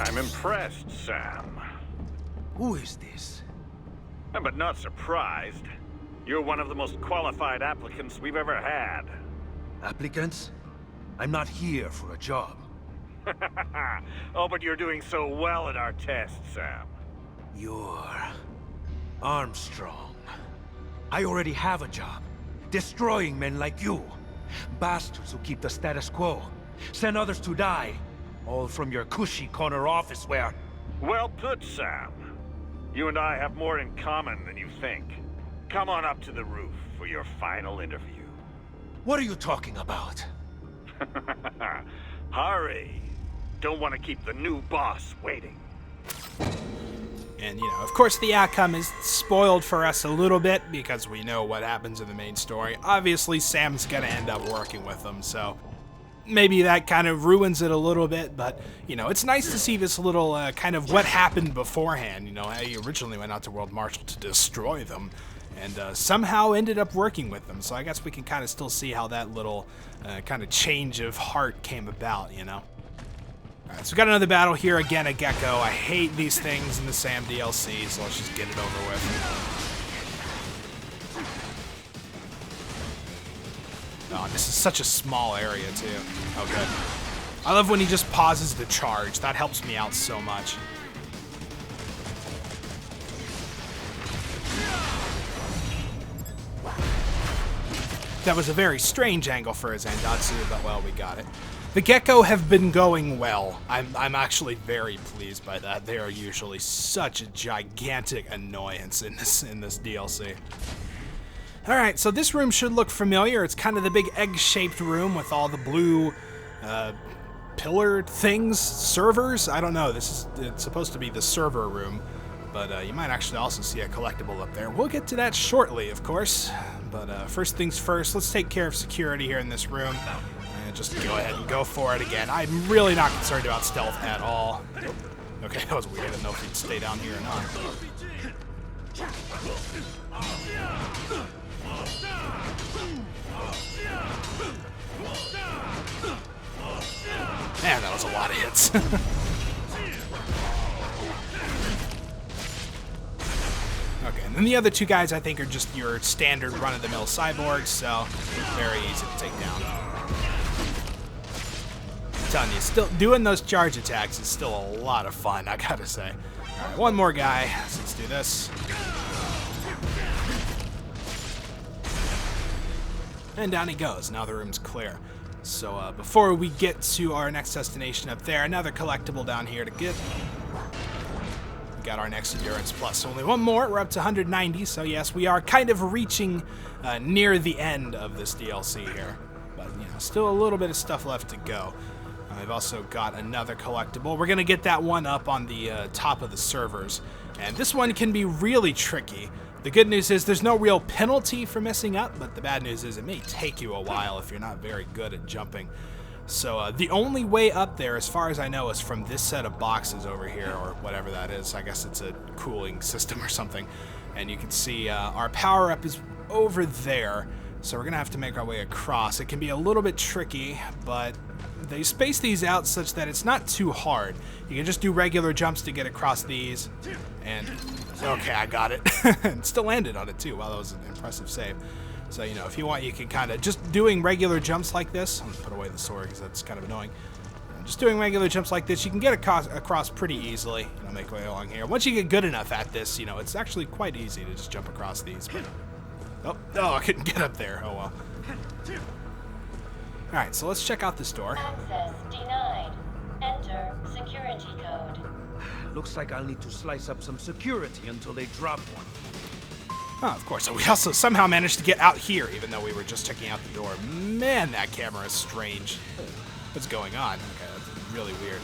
I'm impressed, Sam. Who is this? But not surprised. You're one of the most qualified applicants we've ever had. Applicants? I'm not here for a job. Oh, but you're doing so well at our test, Sam. You're... Armstrong. I already have a job. Destroying men like you. Bastards who keep the status quo. Send others to die. All from your cushy corner office where... Well put, Sam. You and I have more in common than you think. Come on up to the roof for your final interview. What are you talking about? Hurry. Don't want to keep the new boss waiting. And, you know, of course the outcome is spoiled for us a little bit because we know what happens in the main story. Obviously, Sam's gonna end up working with them, so maybe that kind of ruins it a little bit, but, you know, it's nice to see this little kind of what happened beforehand. You know, he originally went out to World Marshal to destroy them, and somehow ended up working with them, so I guess we can kind of still see how that little kind of change of heart came about, you know? Alright, so we got another battle here again at Gecko. I hate these things in the Sam DLC, so let's just get it over with. Oh, this is such a small area, too. Oh, good. I love when he just pauses the charge. That helps me out so much. That was a very strange angle for his Zandatsu, but well, we got it. The Gecko have been going well. I'm actually very pleased by that. They are usually such a gigantic annoyance in this DLC. Alright, so this room should look familiar. It's kind of the big egg-shaped room with all the blue pillar things, servers. I don't know. It's supposed to be the server room, but you might actually also see a collectible up there. We'll get to that shortly, of course. But first things first, let's take care of security here in this room. And just go ahead and go for it again. I'm really not concerned about stealth at all. Okay, that was weird. I didn't know if he'd stay down here or not. Man, that was a lot of hits. Okay, and then the other two guys I think are just your standard run-of-the-mill cyborgs, so very easy to take down. I'm telling you, still doing those charge attacks is still a lot of fun, I gotta say. All right, one more guy, so let's do this. And down he goes. Now the room's clear. So before we get to our next destination up there, another collectible down here to get. We got our next endurance plus. Only one more. We're up to 190. So yes, we are kind of reaching near the end of this DLC here. But you know, still a little bit of stuff left to go. I've also got another collectible. We're gonna get that one up on the top of the servers, and this one can be really tricky. The good news is there's no real penalty for messing up, but the bad news is it may take you a while if you're not very good at jumping. So the only way up there, as far as I know, is from this set of boxes over here, or whatever that is. I guess it's a cooling system or something. And you can see our power-up is over there, so we're going to have to make our way across. It can be a little bit tricky, but they space these out such that it's not too hard. You can just do regular jumps to get across these, and okay, I got it. And still landed on it too. Wow, that was an impressive save. So, you know, if you want, you can kind of just doing regular jumps like this. I'm gonna put away the sword because that's kind of annoying. Just doing regular jumps like this, you can get across pretty easily. You know, make way along here. Once you get good enough at this, you know, it's actually quite easy to just jump across these. But, oh, I couldn't get up there. Oh well. All right, so let's check out this door. Access denied. Enter security code. Looks like I'll need to slice up some security until they drop one. Oh, of course. So we also somehow managed to get out here, even though we were just checking out the door. Man, that camera is strange. What's going on? Okay, that's really weird.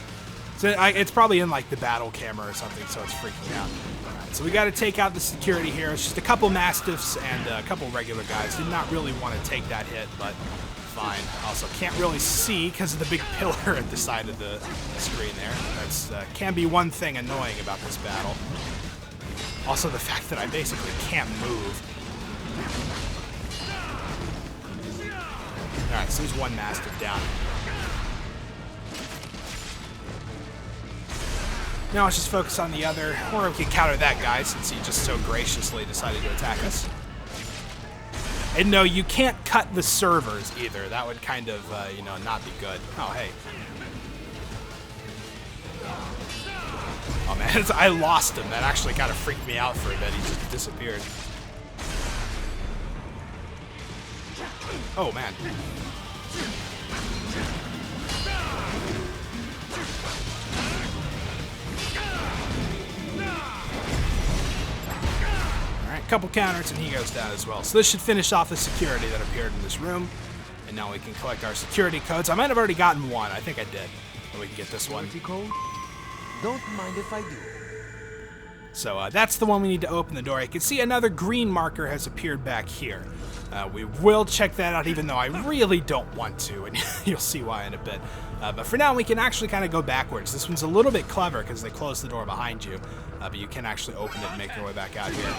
So it's probably in like the battle camera or something, so it's freaking out. All right, so we got to take out the security here. It's just a couple Mastiffs and a couple regular guys. Did not really want to take that hit, but fine. Also, can't really see because of the big pillar at the side of the screen there. That's can be one thing annoying about this battle. Also, the fact that I basically can't move. Alright, so there's one Mastiff down. Now let's just focus on the other, or we can counter that guy since he just so graciously decided to attack us. And no, you can't cut the servers either. That would kind of, you know, not be good. Oh, hey. Oh, man, I lost him. That actually kind of freaked me out for a bit. He just disappeared. Oh, man. Alright, couple counters and he goes down as well. So this should finish off the security that appeared in this room. And now we can collect our security codes. I might have already gotten one. I think I did. But we can get this one. Code? Don't mind if I do. So that's the one we need to open the door. You can see another green marker has appeared back here. We will check that out even though I really don't want to, and you'll see why in a bit. But for now, we can actually kind of go backwards. This one's a little bit clever because they close the door behind you, but you can actually open it and make your way back out here.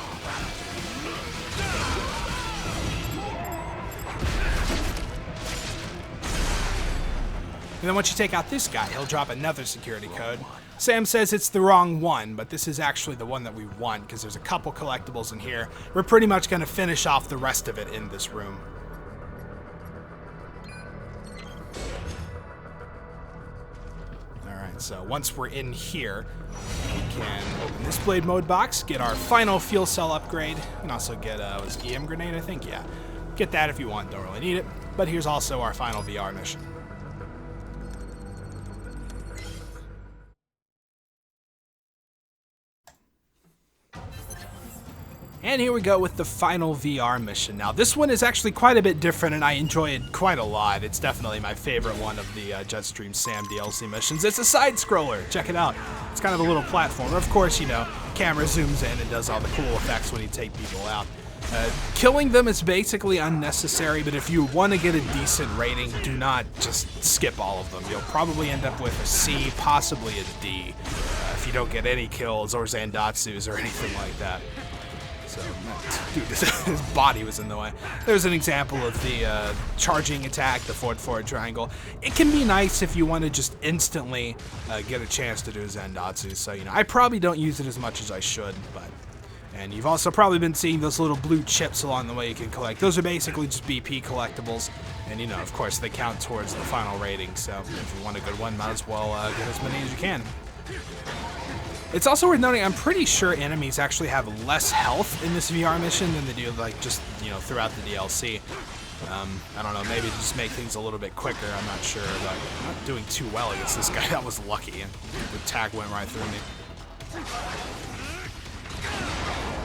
And then once you take out this guy, he'll drop another security code. Sam says it's the wrong one, but this is actually the one that we want because there's a couple collectibles in here. We're pretty much going to finish off the rest of it in this room. Alright, so once we're in here, we can open this blade mode box, get our final fuel cell upgrade, and also get was EM grenade, I think? Yeah. Get that if you want, don't really need it. But here's also our final VR mission. And here we go with the final VR mission. Now, this one is actually quite a bit different, and I enjoy it quite a lot. It's definitely my favorite one of the Jetstream Sam DLC missions. It's a side-scroller. Check it out. It's kind of a little platformer. Of course, you know, camera zooms in and does all the cool effects when you take people out. Killing them is basically unnecessary, but if you want to get a decent rating, do not just skip all of them. You'll probably end up with a C, possibly a D, if you don't get any kills or Zandatsus or anything like that. So, dude, his body was in the way. There's an example of the charging attack, the forward triangle. It can be nice if you want to just instantly get a chance to do Zandatsu. So, you know, I probably don't use it as much as I should, but... And you've also probably been seeing those little blue chips along the way you can collect. Those are basically just BP collectibles. And, you know, of course, they count towards the final rating. So, if you want a good one, might as well get as many as you can. It's also worth noting, I'm pretty sure enemies actually have less health in this VR mission than they do, like, just, you know, throughout the DLC. I don't know, maybe to just make things a little bit quicker, I'm not sure, but I'm not doing too well against this guy. That was lucky, and the attack went right through me.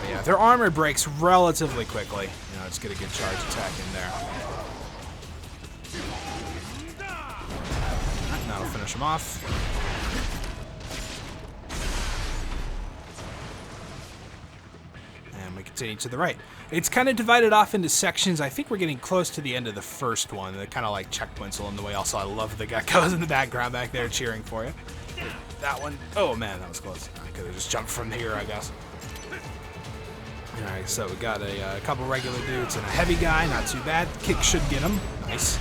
But yeah, their armor breaks relatively quickly. You know, let's get a good charge attack in there. Alright, that'll finish him off. We continue to the right. It's kind of divided off into sections. I think we're getting close to the end of the first one. They're kind of like checkpoints along the way. Also, I love the geckos in the background back there cheering for you. That one. Oh, man, that was close. I could have just jumped from here, I guess. All right, so we got a couple regular dudes and a heavy guy. Not too bad. Kick should get him. Nice.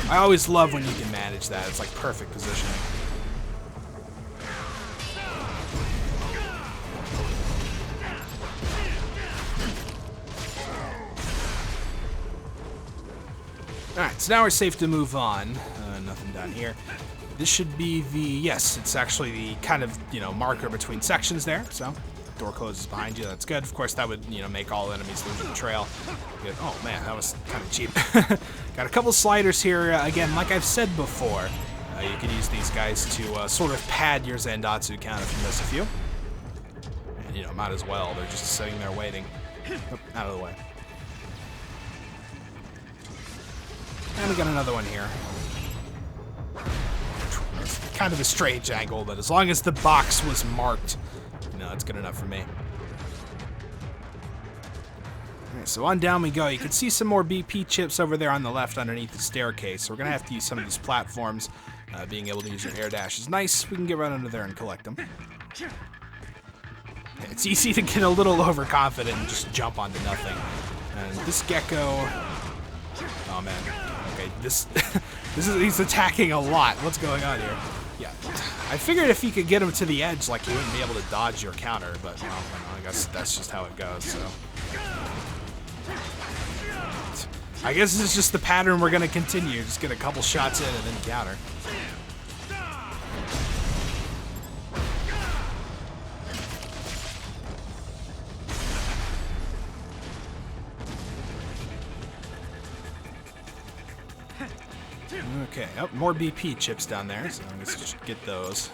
I always love when you can manage that. It's like perfect positioning. Alright, so now we're safe to move on. Nothing down here. This should be the... Yes, it's actually the kind of, you know, marker between sections there. So, door closes behind you. That's good. Of course, that would, you know, make all enemies lose the trail. Good. Oh, man, that was kind of cheap. Got a couple sliders here. Again, like I've said before, you can use these guys to sort of pad your Zandatsu count if you miss a few. And, you know, might as well. They're just sitting there waiting. Oh, out of the way. And we got another one here. It's kind of a strange angle, but as long as the box was marked, you know, it's good enough for me. Alright, so on down we go. You can see some more BP chips over there on the left underneath the staircase. So we're going to have to use some of these platforms. Being able to use your air dash is nice. We can get right under there and collect them. It's easy to get a little overconfident and just jump onto nothing. And this gecko... Oh, man. Okay, he's attacking a lot. What's going on here? Yeah. I figured if you could get him to the edge, like, you wouldn't be able to dodge your counter, but, well, I guess that's just how it goes, so. I guess this is just the pattern we're gonna continue. Just get a couple shots in and then counter. Okay, oh, more BP chips down there, so I guess we should get those.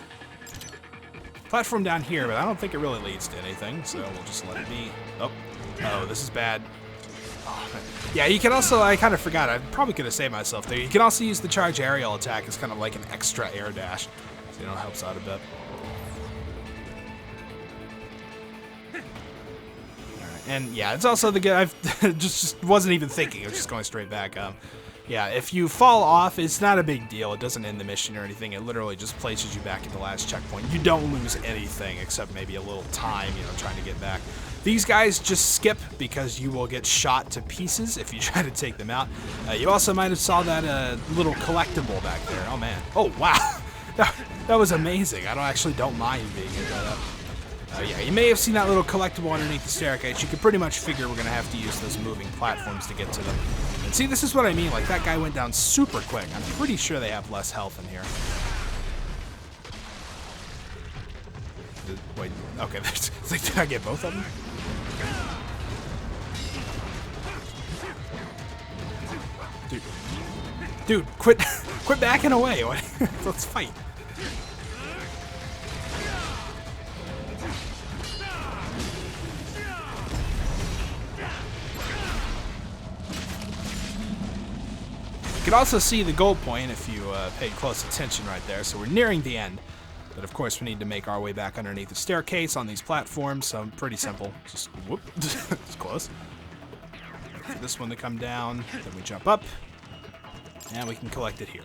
Platform down here, but I don't think it really leads to anything, so we'll just let it be. Oh, this is bad. Oh, yeah, you can also, I kind of forgot, I probably could have saved myself there. You can also use the charge aerial attack as kind of like an extra air dash, so you know, it helps out a bit. Alright, and yeah, it's also the good, I've just wasn't even thinking, I was just going straight back up. Yeah, if you fall off, it's not a big deal. It doesn't end the mission or anything. It literally just places you back at the last checkpoint. You don't lose anything except maybe a little time, you know, trying to get back. These guys just skip because you will get shot to pieces if you try to take them out. You also might have saw that little collectible back there. Oh, man. Oh, wow. That was amazing. I don't mind being hit by that. Yeah, you may have seen that little collectible underneath the staircase. You can pretty much figure we're going to have to use those moving platforms to get to them. And see, this is what I mean. Like, that guy went down super quick. I'm pretty sure they have less health in here. Wait, okay. It's like, did I get both of them? Dude, quit backing away. Let's fight. You can also see the goal point if you paid close attention right there. So we're nearing the end. But of course we need to make our way back underneath the staircase on these platforms. So pretty simple. Just whoop. It's close. For this one to come down. Then we jump up. And we can collect it here.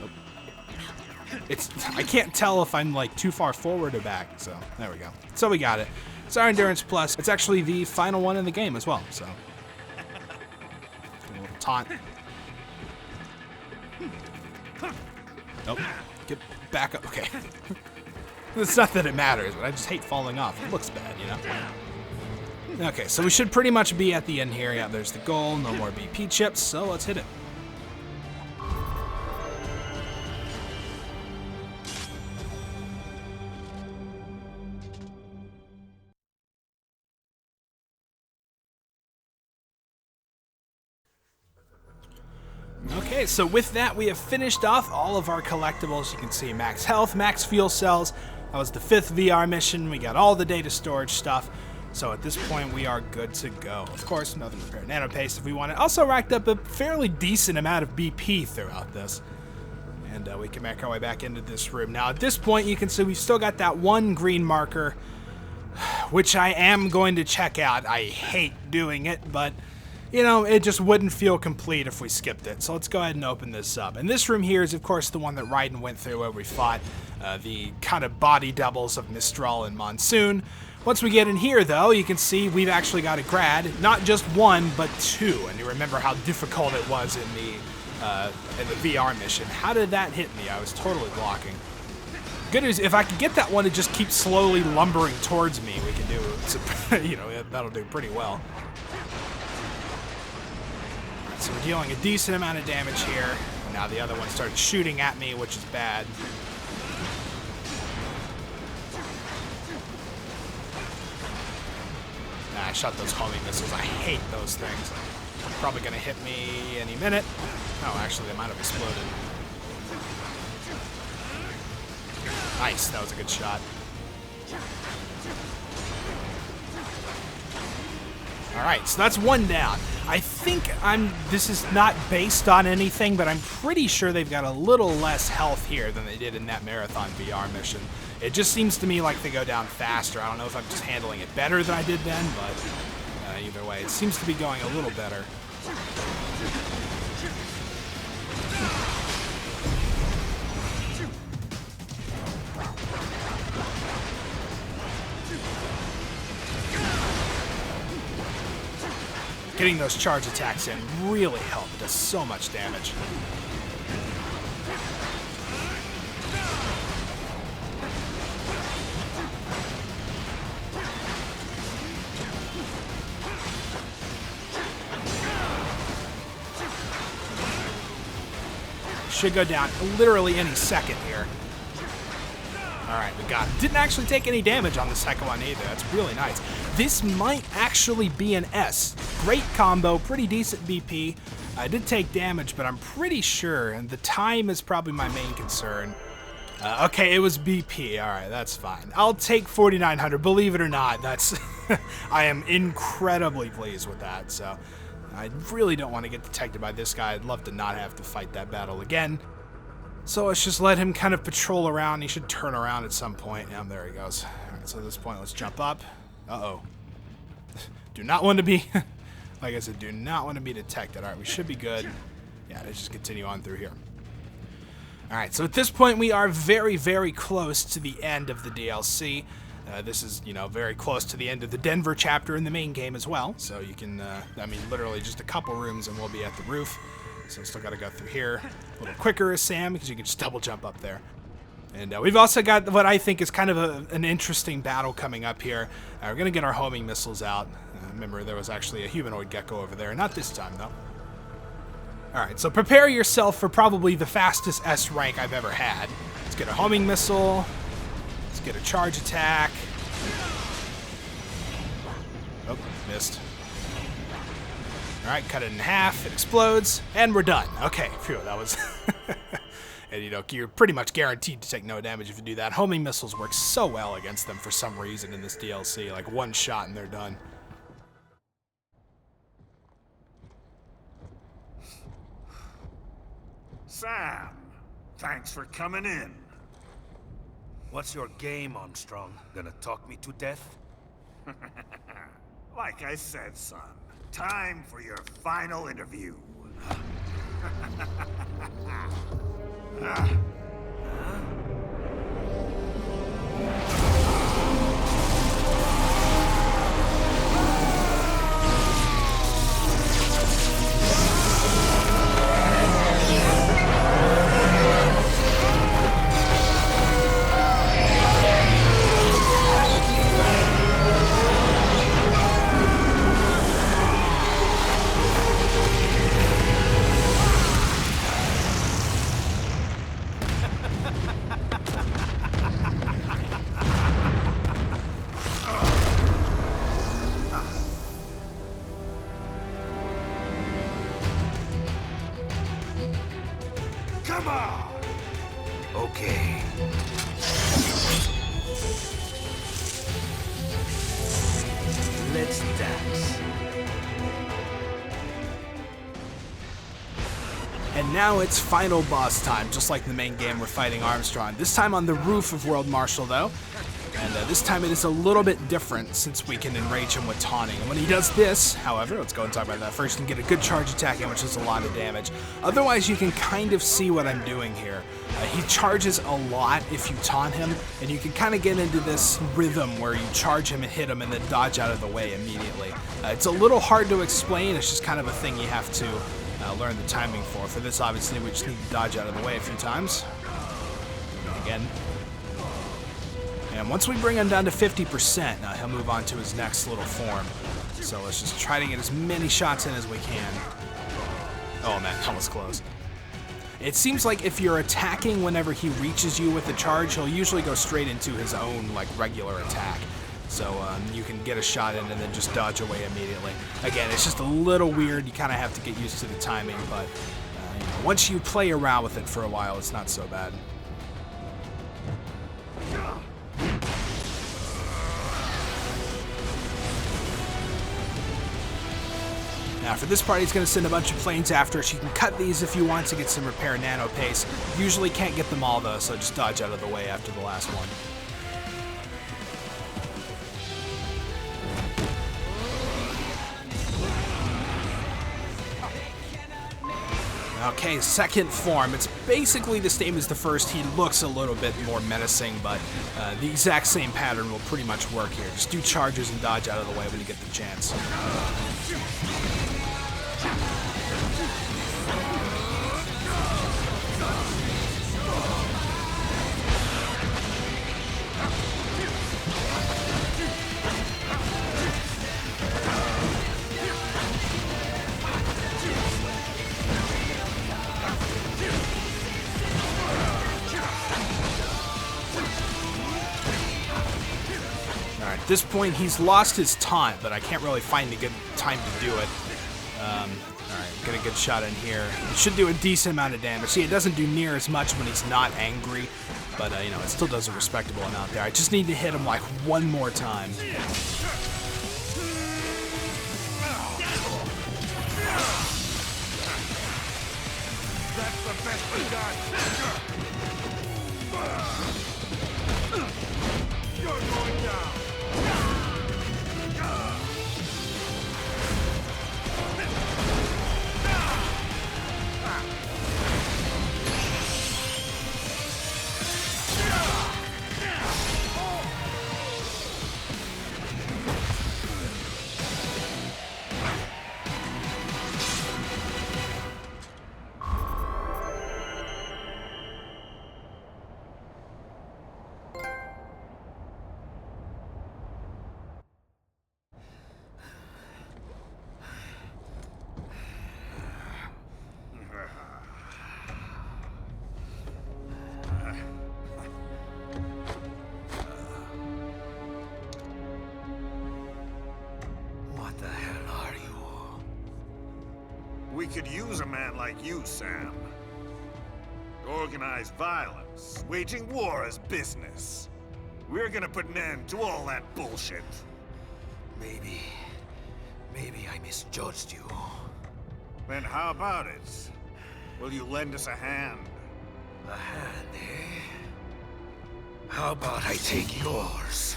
Oh. I can't tell if I'm like too far forward or back. So there we go. So we got it. It's our Endurance Plus. It's actually the final one in the game as well. So a little taunt. Nope. Get back up. Okay. It's not that it matters, but I just hate falling off. It looks bad, you know? Okay, so we should pretty much be at the end here. Yeah, there's the goal. No more BP chips, so let's hit it. Okay, so with that, we have finished off all of our collectibles. You can see max health, max fuel cells. That was the 5th VR mission. We got all the data storage stuff. So at this point, we are good to go. Of course, nothing repair nano paste if we want it. Also racked up a fairly decent amount of BP throughout this. And we can make our way back into this room. Now, at this point, you can see we've still got that one green marker, which I am going to check out. I hate doing it, but you know, it just wouldn't feel complete if we skipped it. So let's go ahead and open this up. And this room here is, of course, the one that Raiden went through where we fought the kind of body doubles of Mistral and Monsoon. Once we get in here, though, you can see we've actually got a grad. Not just one, but two. And you remember how difficult it was in the VR mission. How did that hit me? I was totally blocking. Good news, if I could get that one to just keep slowly lumbering towards me, we can do, you know, that'll do pretty well. So we're dealing a decent amount of damage here. Now the other one started shooting at me, which is bad. I shot those homing missiles. I hate those things. Probably gonna hit me any minute. Oh, actually, they might have exploded. Nice, that was a good shot. Alright, so that's one down. I think this is not based on anything, but I'm pretty sure they've got a little less health here than they did in that Marathon VR mission. It just seems to me like they go down faster. I don't know if I'm just handling it better than I did then, but either way, it seems to be going a little better. Getting those charge attacks in really helped. It does so much damage. Should go down literally any second here. Alright, we got him. Didn't actually take any damage on the second one either. That's really nice. This might actually be an S. Great combo, pretty decent BP. I did take damage, but I'm pretty sure, and the time is probably my main concern. Okay, it was BP. Alright, that's fine. I'll take 4,900. Believe it or not, that's... I am incredibly pleased with that, so... I really don't want to get detected by this guy. I'd love to not have to fight that battle again. So let's just let him kind of patrol around. He should turn around at some point. Yeah, there he goes. Alright, so at this point, let's jump up. Uh-oh. Do not want to be... like I said, do not want to be detected. Alright, we should be good. Yeah, let's just continue on through here. Alright, so at this point, we are very, very close to the end of the DLC. This is, you know, very close to the end of the Denver chapter in the main game as well. So you can, I mean, literally just a couple rooms and we'll be at the roof. So still got to go through here a little quicker as Sam because you can just double jump up there. And we've also got what I think is kind of an interesting battle coming up here. We're going to get our homing missiles out. Remember, there was actually a humanoid gecko over there. Not this time, though. Alright, so prepare yourself for probably the fastest S rank I've ever had. Let's get a homing missile. Let's get a charge attack. Oh, missed. Alright, cut it in half. It explodes. And we're done. Okay, phew, that was... And, you know, you're pretty much guaranteed to take no damage if you do that. Homing missiles work so well against them for some reason in this DLC. Like, one shot and they're done. Sam, thanks for coming in. What's your game, Armstrong? Gonna talk me to death? Like I said, son, time for your final interview. Come on! Okay. Let's dance. And now it's final boss time. Just like the main game, we're fighting Armstrong. This time on the roof of World Marshal, though. And this time it is a little bit different since we can enrage him with taunting. And when he does this, however, let's go and talk about that first. You can get a good charge attack in, which is a lot of damage. Otherwise, you can kind of see what I'm doing here. He charges a lot if you taunt him, and you can kind of get into this rhythm where you charge him and hit him and then dodge out of the way immediately. It's a little hard to explain. It's just kind of a thing you have to learn the timing for. For this, obviously, we just need to dodge out of the way a few times. Again. And once we bring him down to 50%, he'll move on to his next little form. So let's just try to get as many shots in as we can. Oh man, that was close. It seems like if you're attacking whenever he reaches you with a charge, he'll usually go straight into his own, like, regular attack. So you can get a shot in and then just dodge away immediately. Again, it's just a little weird. You kind of have to get used to the timing, but you know, once you play around with it for a while, it's not so bad. Now for this part, he's going to send a bunch of planes after us. You can cut these if you want to get some repair nano pace. Usually can't get them all though, so just dodge out of the way after the last one. Okay, second form. It's basically the same as the first. He looks a little bit more menacing, but the exact same pattern will pretty much work here. Just do charges and dodge out of the way when you get the chance. At this point, he's lost his taunt, but I can't really find a good time to do it. Alright, get a good shot in here. It should do a decent amount of damage. See, it doesn't do near as much when he's not angry, but, you know, it still does a respectable amount there. I just need to hit him, like, one more time. That's the best we got. You're going down. What the hell are you? We could use a man like you, Sam. Organized violence, waging war is business. We're gonna put an end to all that bullshit. Maybe I misjudged you. Then how about it? Will you lend us a hand? A hand, eh? How about I take yours?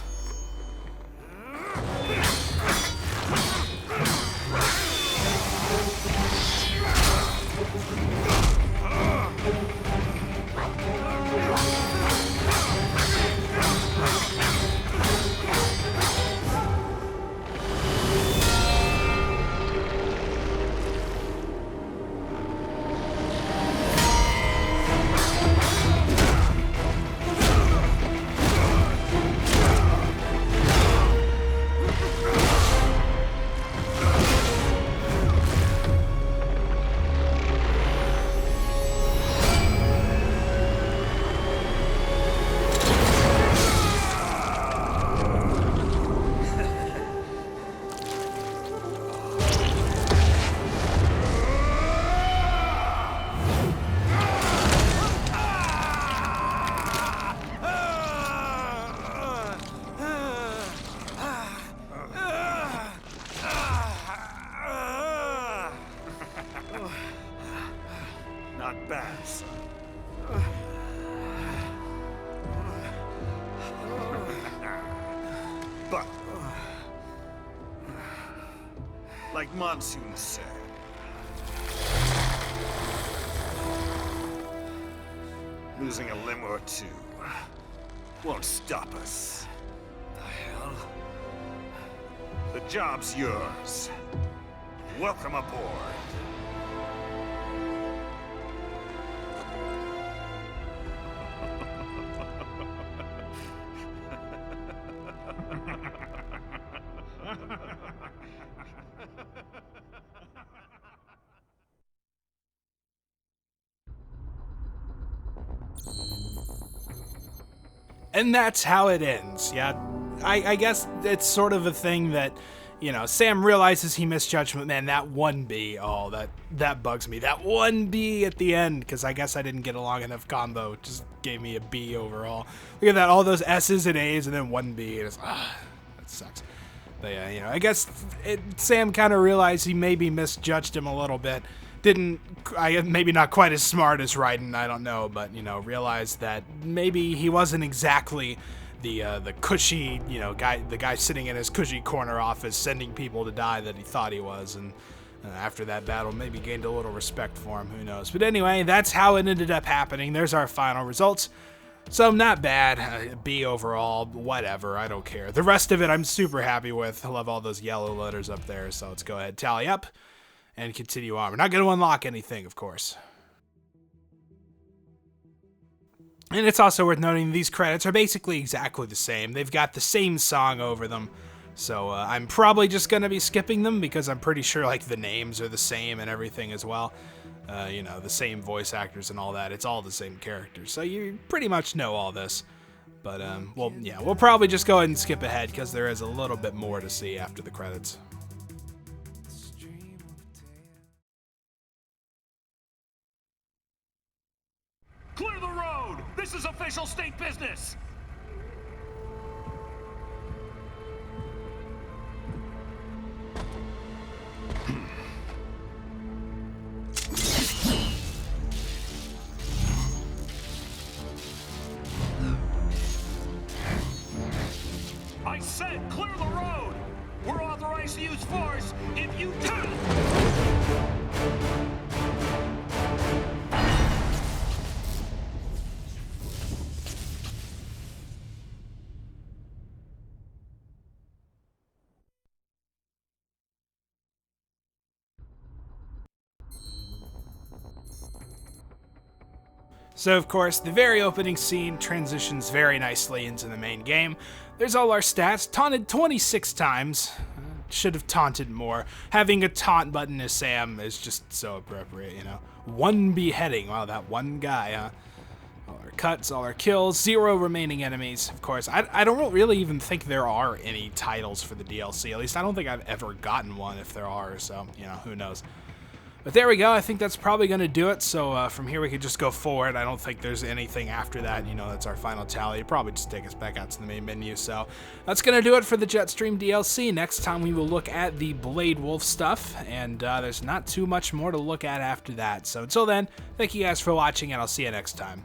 Not bad, son. But, like Monsoon said, losing a limb or two won't stop us. The hell? The job's yours. Welcome aboard. And that's how it ends. Yeah, I guess it's sort of a thing that, you know, Sam realizes he misjudged, but man, that 1B, oh, that bugs me. That 1B at the end, because I guess I didn't get a long enough combo. It just gave me a B overall. Look at that, all those S's and A's and then 1B. And it's, that sucks. But yeah, you know, I guess Sam kind of realized he maybe misjudged him a little bit. Maybe not quite as smart as Raiden, I don't know, but, you know, realized that maybe he wasn't exactly the cushy, you know, the guy sitting in his cushy corner office sending people to die that he thought he was, and after that battle maybe gained a little respect for him, who knows. But anyway, that's how it ended up happening. There's our final results. So not bad, B overall, whatever, I don't care. The rest of it I'm super happy with. I love all those yellow letters up there, so let's go ahead, tally up, and continue on. We're not going to unlock anything, of course. And it's also worth noting these credits are basically exactly the same. They've got the same song over them. So I'm probably just going to be skipping them because I'm pretty sure like the names are the same and everything as well. You know, the same voice actors and all that. It's all the same characters. So you pretty much know all this. But, well, yeah, we'll probably just go ahead and skip ahead because there is a little bit more to see after the credits. Clear the road! This is official state business! I said clear the road! We're authorized to use force if you turn! So, of course, the very opening scene transitions very nicely into the main game. There's all our stats, taunted 26 times. Should have taunted more. Having a taunt button as Sam is just so appropriate, you know. 1 beheading, wow, that one guy, huh? All our cuts, all our kills, 0 remaining enemies. Of course, I don't really even think there are any titles for the DLC. At least I don't think I've ever gotten one if there are, so, you know, who knows. But there we go. I think that's probably going to do it. So from here we could just go forward. I don't think there's anything after that. You know, that's our final tally. Probably just take us back out to the main menu. So that's going to do it for the Jetstream DLC. Next time we will look at the Blade Wolf stuff. And there's not too much more to look at after that. So until then, thank you guys for watching, and I'll see you next time.